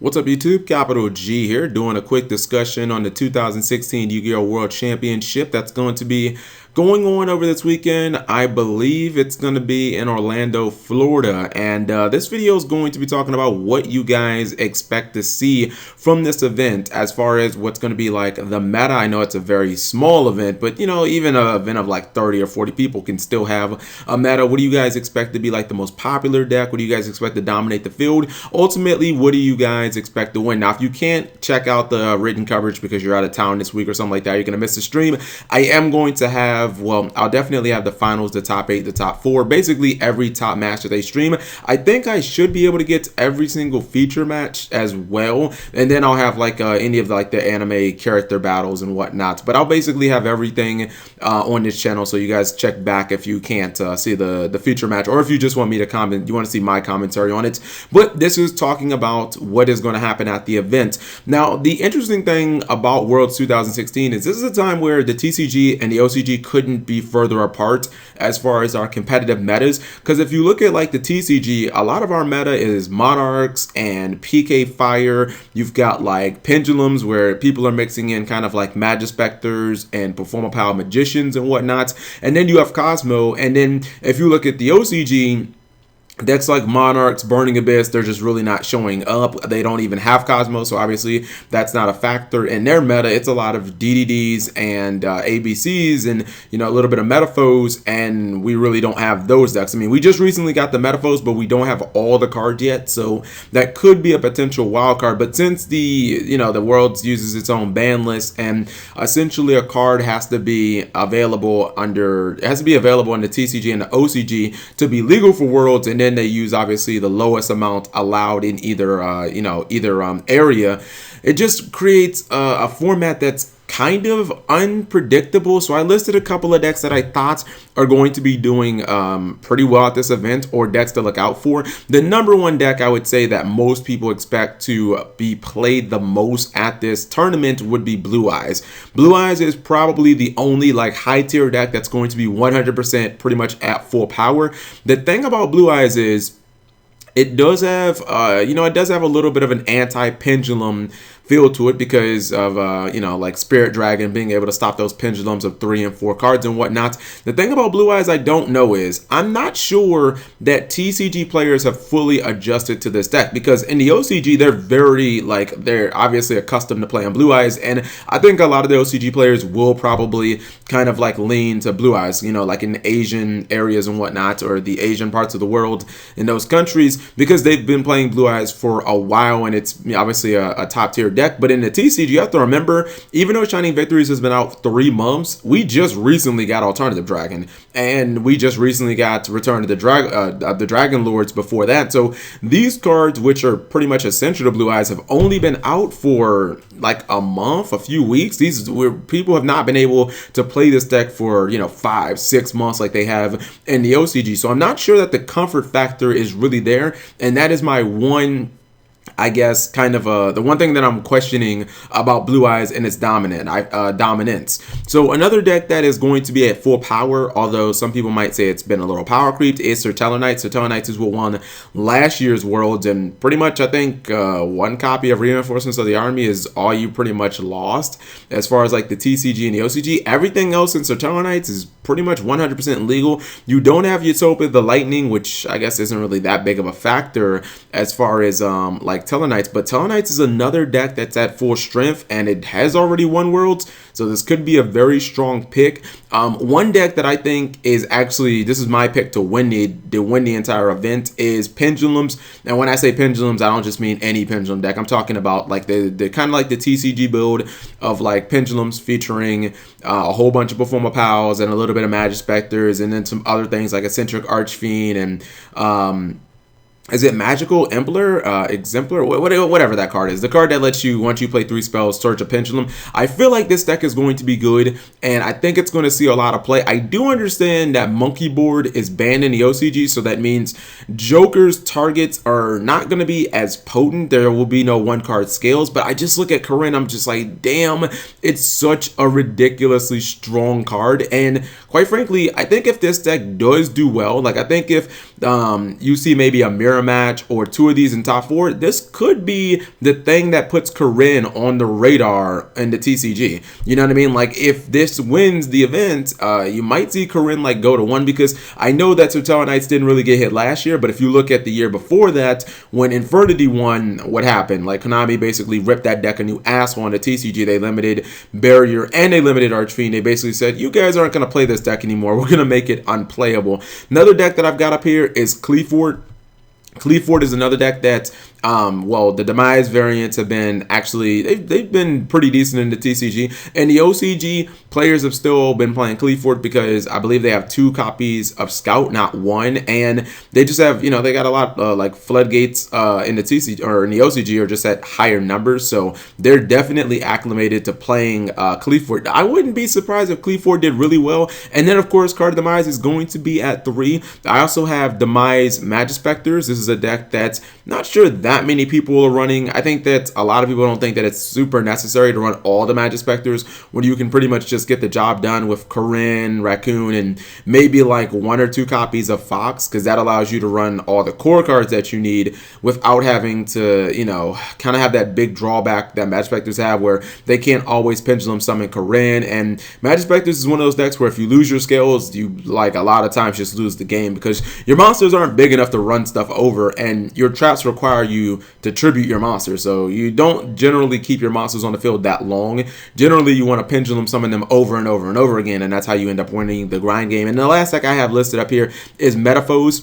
What's up YouTube? Capital G here, doing a quick discussion on the 2016 Yu-Gi-Oh! World Championship that's going to be going on over this weekend. I believe it's going to be in Orlando, Florida, and this video is going to be talking about what you guys expect to see from this event as far as what's going to be like the meta. I know it's a very small event, but you know, even an event of like 30 or 40 people can still have a meta. What do you guys expect to be like the most popular deck? What do you guys expect to dominate the field? Ultimately, what do you guys expect to win? Now, if you can't check out the written coverage because you're out of town this week or something like that, you're going to miss the stream. I am going to have, well, I'll definitely have the finals, the top 8, the top 4, basically every top match that they stream. I think I should be able to get every single feature match as well, and then I'll have like any of like the anime character battles and whatnot. But I'll basically have everything on this channel, so you guys check back if you can't see the feature match, or if you just want me to comment, you want to see my commentary on it. But this is talking about what is going to happen at the event. Now, the interesting thing about Worlds 2016 is this is a time where the TCG and the OCG couldn't be further apart as far as our competitive metas, because if you look at like the TCG, a lot of our meta is Monarchs and PK Fire. You've got like Pendulums, where people are mixing in kind of like Magispectors and Performapal Magicians and whatnot, and then you have Cosmo. And then if you look at the OCG, decks like Monarchs, Burning Abyss, they're just really not showing up. They don't even have Cosmo, so obviously that's not a factor in their meta. It's a lot of DDDs and ABCs and, you know, a little bit of Metaphors, and we really don't have those decks. I mean, we just recently got the Metaphors, but we don't have all the cards yet, so that could be a potential wild card. But since the, you know, the Worlds uses its own ban list, and essentially a card has to be available under, it has to be available in the TCG and the OCG to be legal for Worlds, and then they use obviously the lowest amount allowed in either area. It just creates a format that's kind of unpredictable. So I listed a couple of decks that I thought are going to be doing pretty well at this event, or decks to look out for. The number one deck I would say that most people expect to be played the most at this tournament would be Blue Eyes. Blue Eyes is probably the only like high tier deck that's going to be 100% pretty much at full power. The thing about Blue Eyes is it does have, it does have a little bit of an anti-pendulum feel to it because of, like Spirit Dragon being able to stop those pendulums of 3 and 4 cards and whatnot. The thing about Blue Eyes I don't know is I'm not sure that TCG players have fully adjusted to this deck, because in the OCG they're obviously accustomed to playing Blue Eyes, and I think a lot of the OCG players will probably kind of like lean to Blue Eyes, you know, like in Asian areas and whatnot, or the Asian parts of the world in those countries, because they've been playing Blue Eyes for a while, and it's obviously a top tier deck. But in the TCG, you have to remember, even though Shining Victories has been out 3 months, we just recently got Alternative Dragon, and we just recently got Return of the Dragon Lords before that. So these cards, which are pretty much essential to Blue Eyes, have only been out for like a month, a few weeks. These where people have not been able to play this deck for 5-6 months like they have in the OCG. So I'm not sure that the comfort factor is really there, and that is my one, I guess, kind of the one thing that I'm questioning about Blue Eyes and its dominance. So another deck that is going to be at full power, although some people might say it's been a little power creeped, is Sertella Knights. Sertella Knights is what won last year's Worlds, and pretty much I think one copy of Reinforcements of the Army is all you pretty much lost as far as like the TCG and the OCG. Everything else in Sertella Knights is pretty much 100% legal. You don't have Utopia the Lightning, which I guess isn't really that big of a factor as far as like Tellarknights, but Tellarknights is another deck that's at full strength, and it has already won Worlds, so this could be a very strong pick. One deck that I think is actually, this is my pick to win the entire event, is Pendulums. And when I say Pendulums, I don't just mean any Pendulum deck. I'm talking about like the kind of like the TCG build of like Pendulums featuring a whole bunch of Performapals and a little bit of Magispectors, and then some other things like Eccentric Archfiend and is it Magical Exemplar? Whatever that card is. The card that lets you, once you play 3 spells, search a pendulum. I feel like this deck is going to be good, and I think it's going to see a lot of play. I do understand that Monkey Board is banned in the OCG, so that means Joker's targets are not going to be as potent. There will be no 1-card scales, but I just look at Corinne, I'm just like, damn, it's such a ridiculously strong card. And quite frankly, I think if this deck does do well, like I think if you see maybe a Miracle Match or 2 of these in top 4, this could be the thing that puts Corinne on the radar in the TCG. You know what I mean? Like, if this wins the event, you might see Corinne like go to 1, because I know that Sotella Knights didn't really get hit last year, but if you look at the year before that, when Infernity won, what happened? Like, Konami basically ripped that deck a new asshole on the TCG. They limited Barrier and they limited Archfiend. They basically said, you guys aren't going to play this deck anymore. We're going to make it unplayable. Another deck that I've got up here is Clifford. Clifford is another deck that, well, the Demise variants have been actually, they've been pretty decent in the TCG, and the OCG players have still been playing Clifford because I believe they have 2 copies of Scout, not 1, and they just have, you know, they got a lot like Floodgates in the TCG or in the OCG are just at higher numbers, so they're definitely acclimated to playing Clifford. I wouldn't be surprised if Clifford did really well, and then of course Card Demise is going to be at 3. I also have Demise Magispectors. This is a deck that's not sure that many people are running. I think that a lot of people don't think that it's super necessary to run all the Magispectors when you can pretty much just get the job done with Corinne, Raccoon, and maybe like 1 or 2 copies of Fox, because that allows you to run all the core cards that you need without having to, you know, kind of have that big drawback that Magispectors have where they can't always pendulum summon Corinne. And Magispectors is one of those decks where if you lose your scales, you like a lot of times just lose the game because your monsters aren't big enough to run stuff over, and your traps require you to tribute your monsters, so you don't generally keep your monsters on the field that long. Generally, you want to pendulum summon them over and over and over again, and that's how you end up winning the grind game. And the last deck I have listed up here is Metaphors.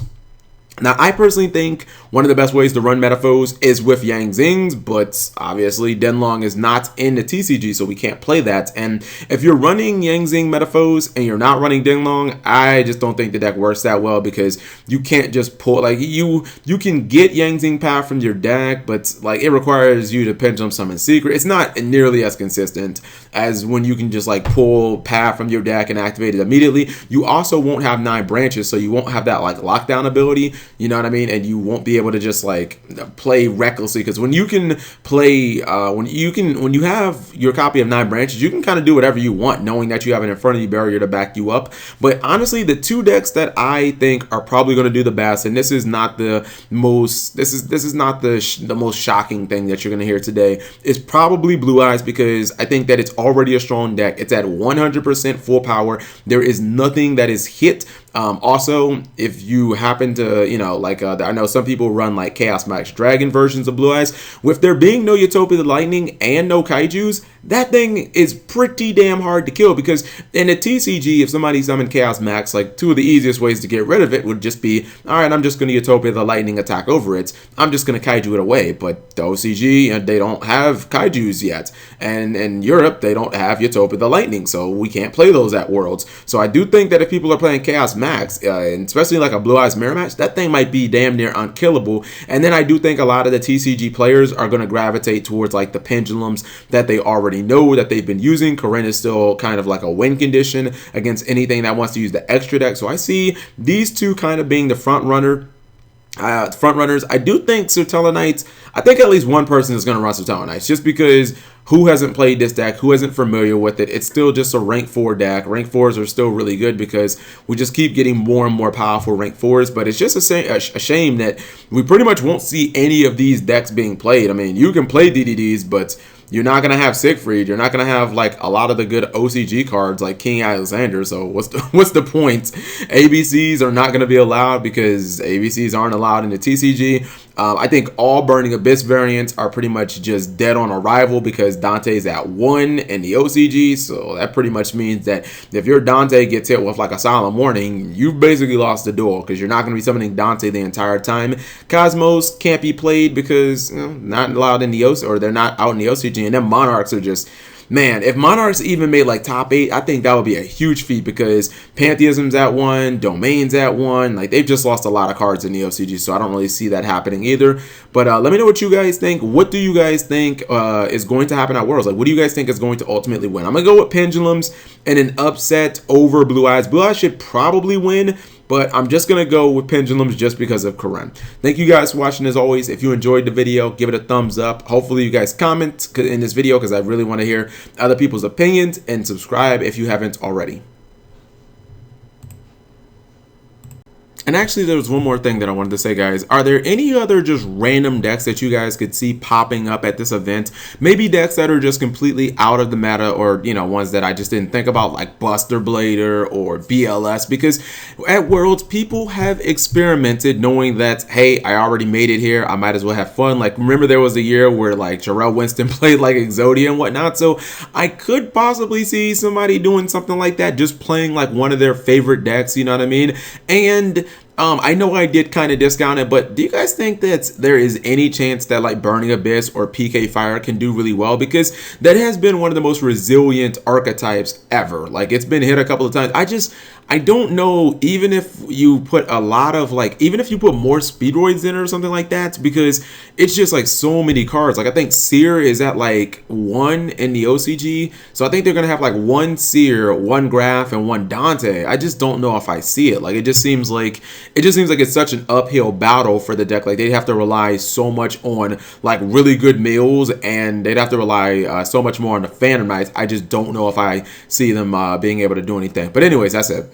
Now, I personally think one of the best ways to run Metaphors is with Yang Zings, but obviously Denlong is not in the TCG, so we can't play that. And if you're running Yang Zing Metaphors and you're not running Denlong, I just don't think the deck works that well because you can't just pull, like, you can get Yang Zing power from your deck, but like it requires you to pendulum summon Secret. It's not nearly as consistent as when you can just like pull path from your deck and activate it immediately. You also won't have 9 branches, so you won't have that like lockdown ability. You know what I mean? And you won't be able to just like play recklessly, because when you can play, when you have your copy of 9 branches, you can kind of do whatever you want, knowing that you have an Infernity Barrier to back you up. But honestly, the 2 decks that I think are probably going to do the best, and this is not the most, this is not the most shocking thing that you're going to hear today, is probably Blue Eyes, because I think that it's already a strong deck. It's at 100% full power. There is nothing that is hit. Also, if you happen to, you know, like I know some people run like Chaos Max Dragon versions of Blue Eyes. With there being no Utopia the Lightning and no Kaijus, that thing is pretty damn hard to kill, because in a TCG, if somebody summoned Chaos Max, like 2 of the easiest ways to get rid of it would just be, all right, I'm just going to Utopia the Lightning attack over it. I'm just going to Kaiju it away. But the OCG, they don't have Kaijus yet. And in Europe, they don't have Utopia the Lightning, so we can't play those at Worlds. So I do think that if people are playing Chaos Max, and especially like a Blue Eyes Mirror Match, that thing might be damn near unkillable. And then I do think a lot of the TCG players are going to gravitate towards like the pendulums that they already know that they've been using. Corinne is still kind of like a win condition against anything that wants to use the extra deck. So I see these 2 kind of being the front runners. I do think Sotella Knights, I think at least one person is going to run Sotella Knights, just because who hasn't played this deck, who isn't familiar with it. It's still just a rank 4 deck. Rank 4s are still really good because we just keep getting more and more powerful rank 4s, but it's just a shame that we pretty much won't see any of these decks being played. I mean, you can play DDDs, but you're not going to have Siegfried. You're not going to have like a lot of the good OCG cards like King Alexander. So what's the point? ABCs are not going to be allowed because ABCs aren't allowed in the TCG. I think all Burning Abyss variants are pretty much just dead on arrival because Dante's at 1 in the OCG. So that pretty much means that if your Dante gets hit with like a Solemn Warning, you've basically lost the duel because you're not going to be summoning Dante the entire time. Cosmos can't be played because, you know, not allowed in the OCG, or they're not out in the OCG. And then Monarchs are just, man, if Monarchs even made like top 8, I think that would be a huge feat because Pantheism's at 1, Domain's at 1. Like, they've just lost a lot of cards in the OCG, so I don't really see that happening either. But let me know what you guys think. What do you guys think is going to happen at Worlds? Like, what do you guys think is going to ultimately win? I'm going to go with Pendulums and an upset over Blue Eyes. Blue Eyes should probably win, but I'm just going to go with Pendulums just because of Corinne. Thank you guys for watching as always. If you enjoyed the video, give it a thumbs up. Hopefully you guys comment in this video because I really want to hear other people's opinions, and subscribe if you haven't already. And actually, there was one more thing that I wanted to say, guys. Are there any other just random decks that you guys could see popping up at this event? Maybe decks that are just completely out of the meta, or, you know, ones that I just didn't think about, like Buster Blader or BLS, because at Worlds, people have experimented knowing that, hey, I already made it here, I might as well have fun. Like, remember there was a year where, like, Jarrell Winston played, like, Exodia and whatnot, so I could possibly see somebody doing something like that, just playing, like, one of their favorite decks, you know what I mean? And I know I did kind of discount it, but do you guys think that there is any chance that like Burning Abyss or PK Fire can do really well? Because that has been one of the most resilient archetypes ever. Like, it's been hit a couple of times. I don't know, even if you put a lot of like, even if you put more Speedroids in it or something like that, because it's just like so many cards. Like, I think Seer is at like 1 in the OCG. So I think they're going to have like 1 Seer, 1 Graph, and 1 Dante. I just don't know if I see it. Like, it just seems like it's such an uphill battle for the deck. Like, they'd have to rely so much on like really good mills, and they'd have to rely so much more on the Phantom Knights. I just don't know if I see them being able to do anything. But anyways, that's it.